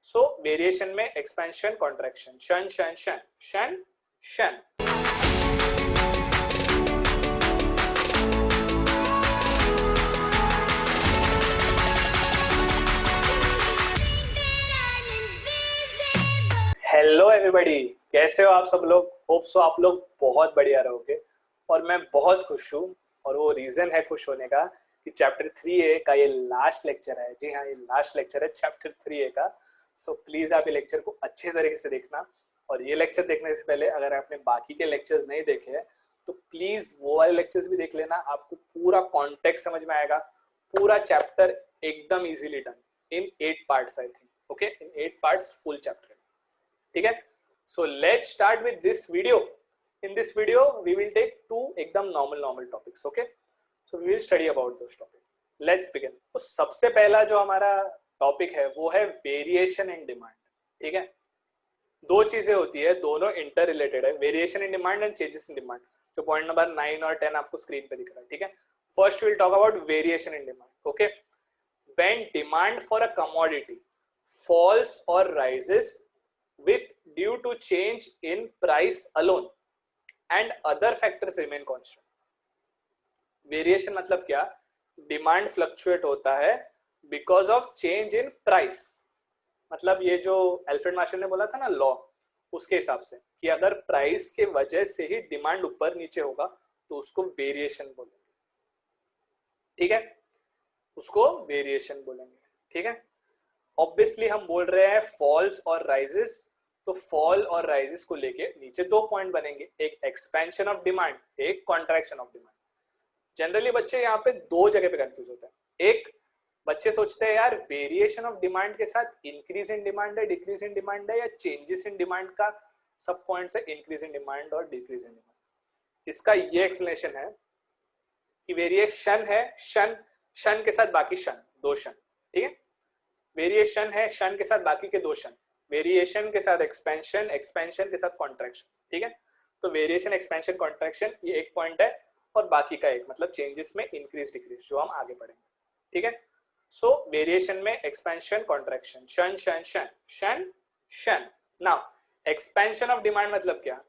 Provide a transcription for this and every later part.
सो variation में expansion contraction, शन shun shun shun शन। हेलो एवरीबॉडी, कैसे हो आप सब लोग? होप सो आप लोग बहुत बढ़िया रहोगे और मैं बहुत खुश हूँ। और वो रीजन है खुश होने का कि चैप्टर 3A का ये लास्ट लेक्चर है। जी हाँ, ये लास्ट लेक्चर है चैप्टर 3A का। सो प्लीज आप ये लेक्चर को अच्छे तरीके से देखना। और ये लेक्चर देखने से पहले अगर आपने बाकी के लेक्चर्स नहीं देखे हैं तो प्लीज वो वाले लेक्चर्स भी देख लेना। आपको पूरा कॉन्टेक्स्ट समझ में आएगा। पूरा चैप्टर एकदम easily done in 8 parts I think. Okay, in 8 parts full chapter. ठीक है, so let's start with this video. In this video we will take 2 एकदम normal topics. Okay, so we will study about those topic. Let's begin. तो सबसे पहला जो हमारा topic है वो है वेरिएशन इन डिमांड। ठीक है, दो चीजें होती है, दोनों इंटर रिलेटेड है, variation in demand and changes in demand, जो पॉइंट नंबर 9 और 10 आपको स्क्रीन पे दिख रहा है। ठीक है, first will talk about variation in demand. Okay, when demand for a commodity falls और rises with due to change in price alone and other factors remain constant। Variation मतलब क्या? डिमांड फ्लक्चुएट होता है because of change in price. मतलब ये जो Alfred Marshall ने बोला था ना लॉ, उसके हिसाब से कि अगर प्राइस के वजह से ही डिमांड ऊपर नीचे होगा तो उसको वेरिएशन बोलेंगे। ठीक है, उसको वेरिएशन बोलेंगे। ठीक है, ऑब्वियसली हम बोल रहे हैं फॉल्स और राइजेस, तो फॉल और राइजेस को लेके नीचे 2 पॉइंट बनेंगे, एक एक्सपेंशन ऑफ डिमांड, एक कॉन्ट्रैक्शन ऑफ डिमांड। जनरली बच्चे यहाँ पे 2 जगह पे कंफ्यूज होते हैं। एक, बच्चे सोचते हैं यार वेरिएशन ऑफ डिमांड के साथ इंक्रीज इन डिमांड है, डिक्रीज इन डिमांड है, या चेंजेस इन डिमांड का सब पॉइंट है इंक्रीज इन डिमांड और डिक्रीज इन डिमांड। इसका ये एक्सप्लेनेशन है कि वेरिएशन है शन, शन के साथ बाकी शन, 2 शन। ठीक है, वेरिएशन है शन के साथ बाकी के 2 शन, वेरिएशन के साथ एक्सपेंशन, एक्सपेंशन के साथ कॉन्ट्रैक्शन। ठीक है, तो वेरिएशन, एक्सपेंशन, कॉन्ट्रैक्शन ये एक पॉइंट है और बाकी का एक, मतलब चेंजेस में इंक्रीज डिक्रीज, जो हम आगे पढ़ेंगे। ठीक है, सो वेरिएशन में एक्सपेंशन कॉन्ट्रैक्शन, शन शन शन शन शन। नाउ एक्सपेंशन ऑफ डिमांड मतलब क्या?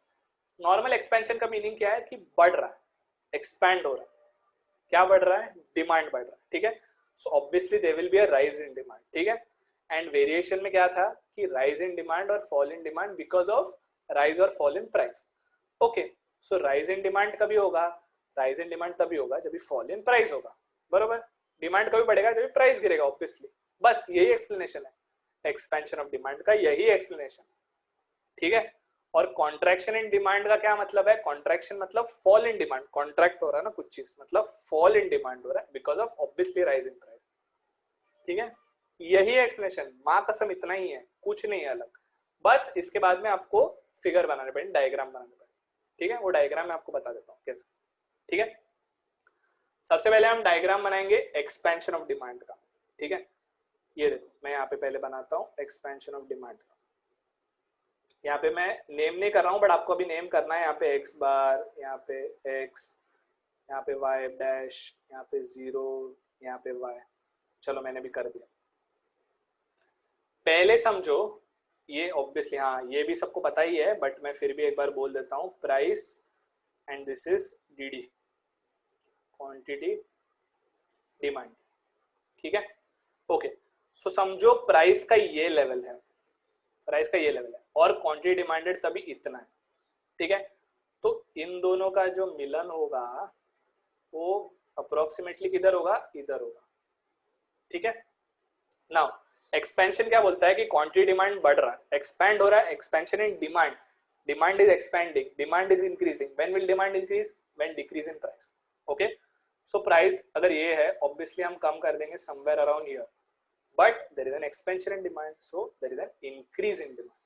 नॉर्मल एक्सपेंशन का मीनिंग क्या है कि बढ़ रहा है, एक्सपैंड हो रहा है। क्या बढ़ रहा है? डिमांड बढ़ रहा है। ठीक है, so obviously there will be a rise in demand. ठीक है, एंड वेरिएशन में क्या था कि rise in demand or fall in demand because of rise or fall in price. Okay, so rise in demand कभी होगा? राइज इन डिमांड तभी होगा जब फॉल इन प्राइस होगा। बरोबर, डिमांड कभी बढ़ेगा जब प्राइस गिरेगा ऑब्वियसली। बस यही एक्सप्लेनेशन है एक्सपेंशन ऑफ डिमांड का, यही एक्सप्लेनेशन। ठीक है, और कॉन्ट्रैक्शन इन डिमांड का क्या मतलब है? कॉन्ट्रैक्शन मतलब फॉल इन डिमांड, कॉन्ट्रैक्ट हो रहा है ना कुछ चीज, मतलब फॉल इन डिमांड हो रहा है because of obviously rise in price. ठीक है, यही एक्सप्लेनेशन, माँ कसम इतना ही है, कुछ नहीं है अलग। बस इसके बाद में आपको फिगर बनाने पड़ेंगे, डायग्राम बनाने पड़ेंगे। ठीक है, वो डायग्राम मैं आपको बता देता हूँ कैसे। ठीक है, सबसे पहले हम डायग्राम बनाएंगे एक्सपेंशन ऑफ डिमांड का। ठीक है, ये देखो मैं यहाँ पे पहले बनाता हूँ एक्सपेंशन ऑफ डिमांड का। यहाँ पे मैं नेम नहीं कर रहा हूँ बट आपको अभी नेम करना है। यहाँ पे एक्स बार, यहाँ पे एक्स, यहाँ पे वाई डैश, यहाँ पे 0, यहाँ पे वाई। चलो मैंने भी कर दिया। पहले समझो ये ऑब्वियसली, हाँ ये भी सबको पता ही है बट मैं फिर भी एक बार बोल देता हूँ, price and this is DD, quantity demand. ठीक है, ओके, सो समझो प्राइस का ये लेवल है, प्राइस का ये लेवल है और क्वांटिटी डिमांडेड तभी इतना है। ठीक है, तो इन दोनों का जो मिलन होगा वो अप्रोक्सीमेटली किधर होगा? इधर होगा। ठीक है, नाउ एक्सपेंशन क्या बोलता है कि क्वांटिटी डिमांड बढ़ रहा है, एक्सपैंड हो रहा है, expansion in demand, demand is expanding, demand is increasing. When will demand increase? When decrease in price. Okay, so price अगर ये है ऑब्वियसली हम कम कर देंगे somewhere around here, but there is an expansion in demand, so there is an increase in demand.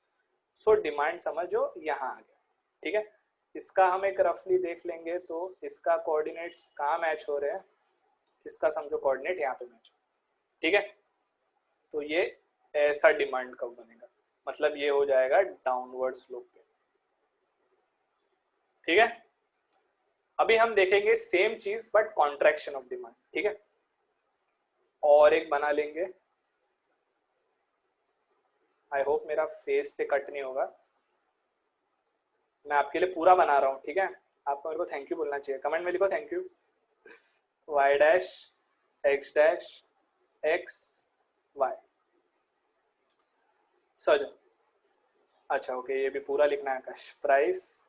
So demand समझो यहाँ आ गया। ठीक है, इसका हम एक रफली देख लेंगे तो इसका कोऑर्डिनेट्स कहाँ मैच हो रहे हैं, इसका समझो कोऑर्डिनेट यहाँ पे मैच हो। ठीक है, तो ये ऐसा डिमांड कर्व बनेगा, मतलब ये हो जाएगा डाउनवर्ड स्लोप पे। ठीक है, अभी हम देखेंगे सेम चीज बट कॉन्ट्रैक्शन ऑफ डिमांड। ठीक है, और एक बना लेंगे, आई होप मेरा फेस से कट नहीं होगा, मैं आपके लिए पूरा बना रहा हूँ, ठीक है। आपको मेरे को थैंक यू बोलना चाहिए, कमेंट में लिखो thank you. y dash x dash x y sir. अच्छा ओके, ये भी पूरा लिखना है Akash. Price,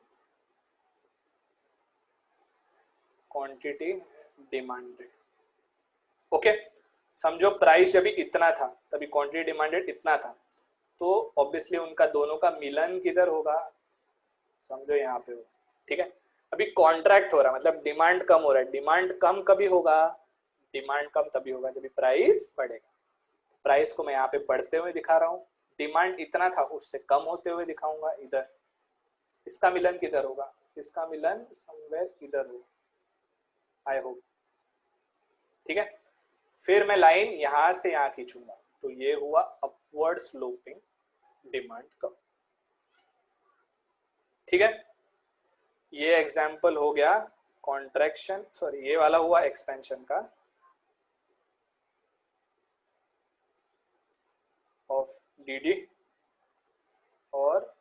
quantity, demanded. Okay, समझो प्राइस जब इतना था तभी क्वांटिटी डिमांडेड इतना था, तो ऑब्वियसली उनका दोनों का मिलन किधर होगा, समझो यहाँ पे होगा, ठीक है। अभी कॉन्ट्रैक्ट हो रहा है, मतलब डिमांड कम हो रहा है। डिमांड कम कभी होगा, डिमांड कम तभी होगा जब प्राइस बढ़ेगा। प्राइस को मैं यहाँ पे बढ़ते हुए दिखा रहा हूँ, डिमांड इतना था उससे कम होते हुए दिखाऊंगा इधर। इसका मिलन किधर होगा, इसका मिलन समवेयर इधर होगा, आई होप, ठीक है। फिर मैं लाइन यहां से यहां खींचूंगा, तो ये हुआ अपवर्ड स्लोपिंग डिमांड का, ठीक है। ये एग्जांपल हो गया कॉन्ट्रैक्शन, सॉरी ये वाला हुआ एक्सपेंशन का ऑफ डीडी और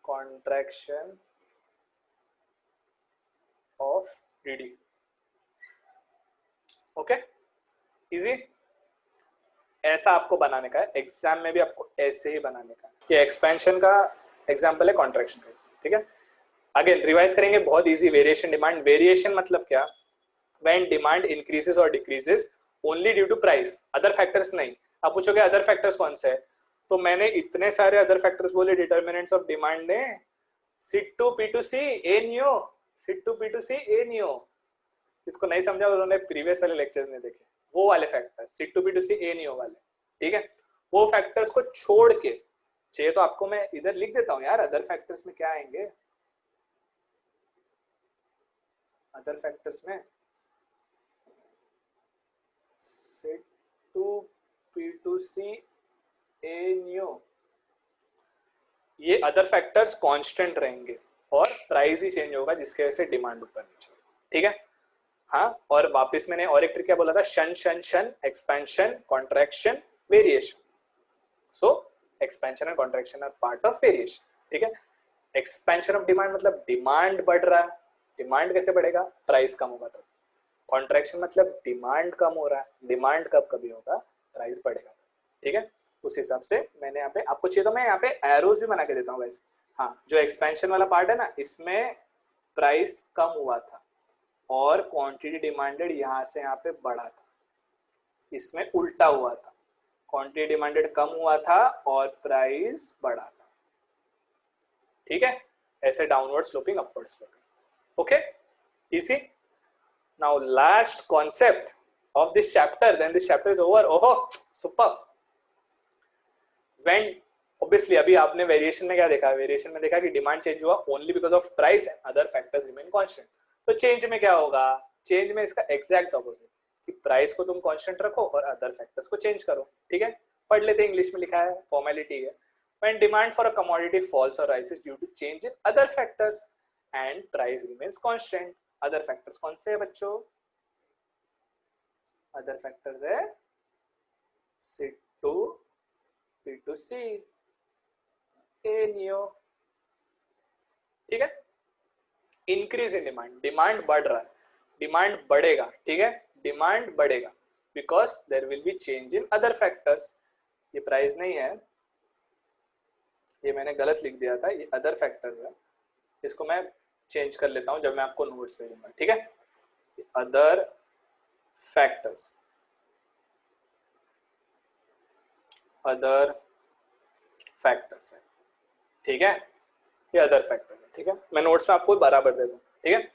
contraction of DD. Okay, easy. ऐसा आपको बनाने का है, एग्जाम में भी आपको ऐसे ही बनाने का है। ये एक्सपेंशन का एग्जांपल है, कॉन्ट्रैक्शन का, ठीक है। अगेन रिवाइज करेंगे, बहुत इजी। वेरिएशन डिमांड, वेरिएशन मतलब क्या, व्हेन डिमांड इंक्रीजेस और decreases only due to price, other factors नहीं। आप पूछोगे अदर फैक्टर्स कौन से है, तो मैंने इतने सारे अदर फैक्टर्स बोले डिटर्मिनेंट्स ऑफ डिमांड ने, सिट टू पी टू सी ए न्यू, सिट टू पी टू सी ए न्यू। इसको नहीं समझा उन्होंने प्रीवियस वाले लेक्चर्स में देखे, वो वाले factors sit to P to C A new वाले, ठीक है। वो फैक्टर्स को छोड़ के, चाहिए तो आपको मैं इधर लिख देता हूं यार, अदर फैक्टर्स में क्या आएंगे, अदर फैक्टर्स में sit to P to C A new, ये अदर फैक्टर्स कांस्टेंट रहेंगे और प्राइस ही चेंज होगा जिसके वजह से डिमांड ऊपर नीचे, ठीक है। हाँ, और वापस मैंने और एक ट्रिक क्या बोला था, shun shun shun, expansion, contraction, variation. So expansion and contraction are part of variation, ठीक है। एक्सपेंशन ऑफ डिमांड मतलब डिमांड बढ़ रहा है, डिमांड कैसे बढ़ेगा, प्राइस कम होगा तब। कॉन्ट्रैक्शन मतलब डिमांड कम हो रहा है, डिमांड कब कभी होगा, प्राइस बढ़ेगा, ठीक है। उस हिसाब से मैंने यहाँ पे, आपको चाहिए तो मैं यहाँ पे एरोज भी बना के देता हूँ वैसे। हाँ, जो एक्सपेंशन वाला पार्ट है ना, इसमें प्राइस कम हुआ था और क्वांटिटी डिमांडेड यहाँ से यहाँ पे बढ़ा था, इसमें उल्टा हुआ था, क्वांटिटी डिमांडेड कम हुआ था और प्राइस बढ़ा था, ठीक है। ऐसे downward sloping, upward sloping, okay, easy. Now last concept of this chapter, then this chapter is over. Oh, super. When obviously अभी आपने वेरिएशन में क्या देखा, वेरिएशन में देखा कि डिमांड चेंज हुआ only because of price and other factors remain constant. तो चेंज में क्या होगा, चेंज में इसका एग्जैक्ट ऑपोजिट, कि प्राइस को तुम कांस्टेंट रखो और अदर फैक्टर्स को चेंज करो, ठीक है। पढ़ लेते, इंग्लिश में लिखा है, फॉर्मेलिटी है। When demand for a commodity falls or rises due to change in other factors and price remains constant, other factors कौन से है बच्चों, अदर फैक्टर्स है sit to P to C A new, ठीक है। इंक्रीज इन डिमांड, डिमांड बढ़ रहा है, डिमांड बढ़ेगा, ठीक है, डिमांड बढ़ेगा because there will be change in other factors. ये प्राइस नहीं है, ये मैंने गलत लिख दिया था, ये अदर फैक्टर्स है, इसको मैं चेंज कर लेता हूं जब मैं आपको नोट्स भेजूंगा, ठीक है। अदर फैक्टर्स, अदर फैक्टर्स है, ठीक है, ये अदर फैक्टर है, ठीक है। मैं नोट्स में आपको बराबर दे दूं, ठीक है।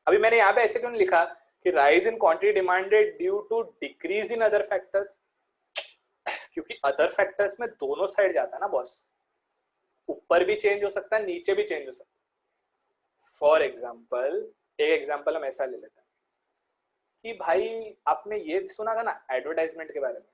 अभी मैंने यहाँ पे ऐसे क्यों लिखा कि rise in quantity demanded due to decrease in other factors, क्योंकि अदर फैक्टर्स में दोनों साइड जाता है ना बॉस, ऊपर भी चेंज हो सकता है, नीचे भी चेंज हो सकता है। फॉर एग्जाम्पल, एक एग्जाम्पल हम ऐसा ले लेते हैं कि भाई आपने ये सुना था ना एडवर्टाइजमेंट के बारे में,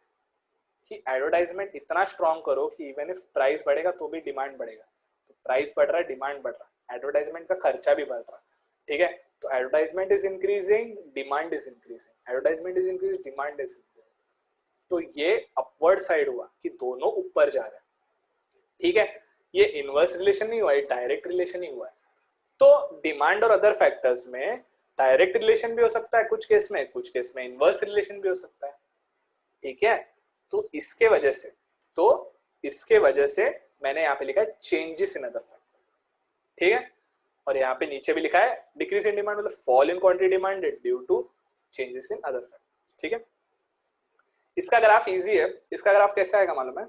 कि एडवर्टाइजमेंट इतना स्ट्रॉन्ग करो कि इवन इफ प्राइस बढ़ेगा तो भी डिमांड बढ़ेगा। तो प्राइस बढ़ रहा है, डिमांड बढ़ रहा है, एडवर्टाइजमेंट का खर्चा भी बढ़ रहा है, ठीक है। तो advertisement is increasing, demand is increasing, advertisement is increasing, demand is increasing. तो ये अपवर्ड साइड हुआ कि दोनों ऊपर जा रहे हैं, ठीक है, ये इनवर्स रिलेशन नहीं हुआ, ये डायरेक्ट रिलेशन ही हुआ है। तो डिमांड और अदर फैक्टर्स में डायरेक्ट रिलेशन भी हो सकता है कुछ केस में इनवर्स रिलेशन भी हो सकता है। ठीक है, तो इसके वजह से मैंने यहाँ पे लिखा है चेंजेस इन अदर फैक्टर्स। ठीक है, और यहाँ पे नीचे भी लिखा है डिक्रीज इन डिमांड मतलब fall in quantity demanded due to changes in other factors. ठीक है, इसका ग्राफ इजी है। इसका ग्राफ कैसे आएगा मालूम है?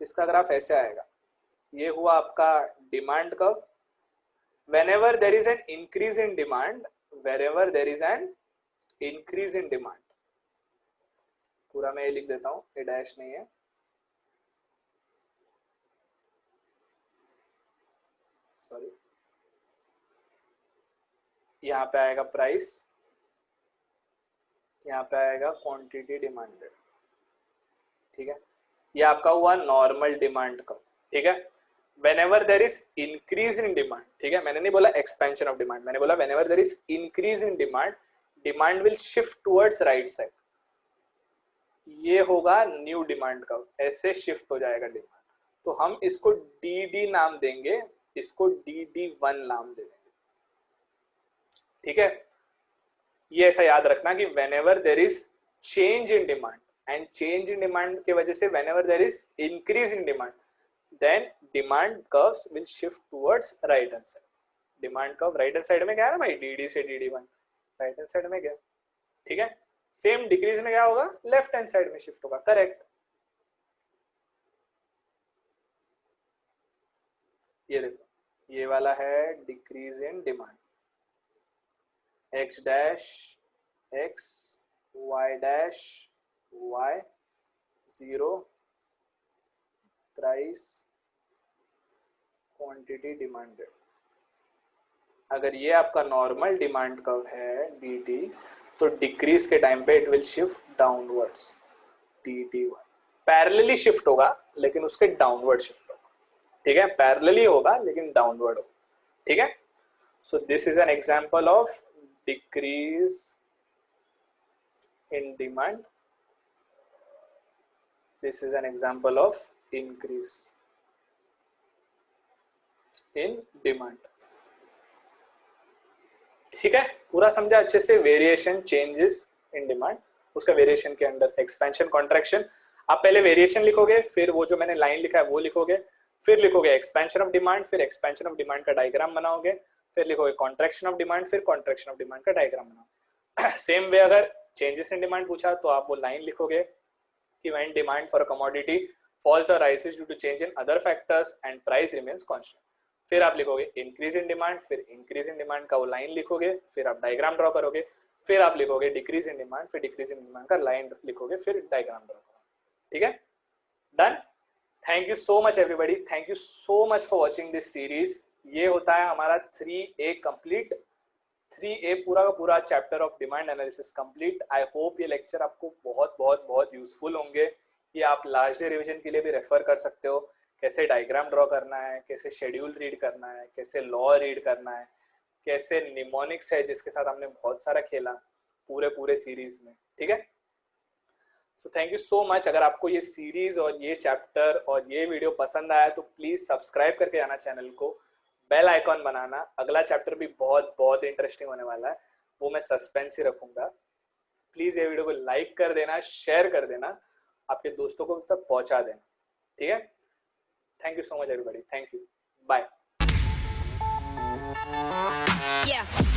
इसका ग्राफ ऐसे आएगा, ये हुआ आपका demand curve. whenever there is an increase in demand, wherever there is an increase in demand, पूरा मैं ये लिख देता हूं, ये डैश नहीं है, सॉरी, यहाँ पे आएगा प्राइस, यहाँ पे आएगा क्वांटिटी डिमांडेड। ठीक है, ये आपका हुआ नॉर्मल डिमांड का। ठीक है, whenever there is increase in demand, ठीक है, मैंने नहीं बोला expansion of demand, मैंने बोला whenever there is increase in demand, demand will shift towards right side, ये होगा न्यू डिमांड का, ऐसे शिफ्ट हो जाएगा डिमांड। तो हम इसको डी नाम देंगे, इसको DD1 नाम दे देंगे। ठीक है, ये ऐसा याद रखना कि whenever there is change in demand, and change in demand के वजह से whenever there is increase in demand, then demand curves will shift towards right hand side. Demand curve right hand side में क्या है ना भाई, DD से DD1 right hand side में गया। ठीक है, सेम डिक्रीज में क्या होगा, लेफ्ट हैंड साइड में शिफ्ट होगा। करेक्ट, ये देखो, ये वाला है decrease in demand, x dash x, y dash y, 0 price quantity demanded. अगर ये आपका नॉर्मल डिमांड कर्व है dt, तो डिक्रीज के टाइम पे it will shift downwards, dt1 parallelly shift होगा लेकिन उसके डाउनवर्ड शिफ्ट होगा। ठीक है, पैरेलली होगा लेकिन डाउनवर्ड होगा। ठीक है, so this is an example of decrease in demand, this is an example of increase in demand. ठीक है, पूरा समझा अच्छे से? वेरिएशन, चेंजेस इन डिमांड, उसका वेरिएशन के अंदर एक्सपेंशन, कॉन्ट्रैक्शन। आप पहले वेरिएशन लिखोगे, फिर वो जो मैंने लाइन लिखा है वो लिखोगे, फिर लिखोगे एक्सपेंशन ऑफ डिमांड, फिर एक्सपेंशन ऑफ डिमांड का डायग्राम बनाओगे, फिर लिखोगे कॉन्ट्रैक्शन ऑफ डिमांड, फिर कॉन्ट्रैक्शन ऑफ डिमांड का डायग्राम बनाओगे। सेम वे अगर चेंजेस इन डिमांड पूछा तो आप वो लाइन लिखोगे कि when demand for a commodity falls और rises due to change in other factors and price remains constant. फिर आप लिखोगे इंक्रीज इन डिमांड, फिर इंक्रीज इन डिमांड का वो लाइन लिखोगे, फिर आप डायग्राम ड्रॉ करोगे, फिर आप लिखोगे डिक्रीज इन डिमांड, फिर डिक्रीज इन डिमांड का लाइन लिखोगे, फिर डायग्राम ड्रॉ करोगे। ठीक है, done. Thank you so much everybody, thank you so much for watching this series. ये होता है हमारा 3A कंप्लीट, 3A पूरा का पूरा chapter of demand analysis complete. I hope ये लेक्चर आपको बहुत बहुत बहुत यूजफुल होंगे। ये आप लास्ट डे रिवीजन के लिए भी रेफर कर सकते हो, कैसे डायग्राम ड्रॉ करना है, कैसे शेड्यूल रीड करना है, कैसे लॉ रीड करना है, कैसे निमोनिक्स है जिसके साथ हमने बहुत सारा खेला पूरे सीरीज में। ठीक है, so thank you so much. अगर आपको ये सीरीज और ये चैप्टर और ये वीडियो पसंद आया तो प्लीज सब्सक्राइब करके आना चैनल को, बेल आइकॉन बनाना। अगला चैप्टर भी बहुत बहुत इंटरेस्टिंग होने वाला है, वो मैं सस्पेंस ही रखूंगा। प्लीज ये वीडियो को लाइक कर देना, शेयर कर देना, आपके दोस्तों को तक पहुंचा देना। ठीक है, thank you so much everybody, thank you, bye। Yeah.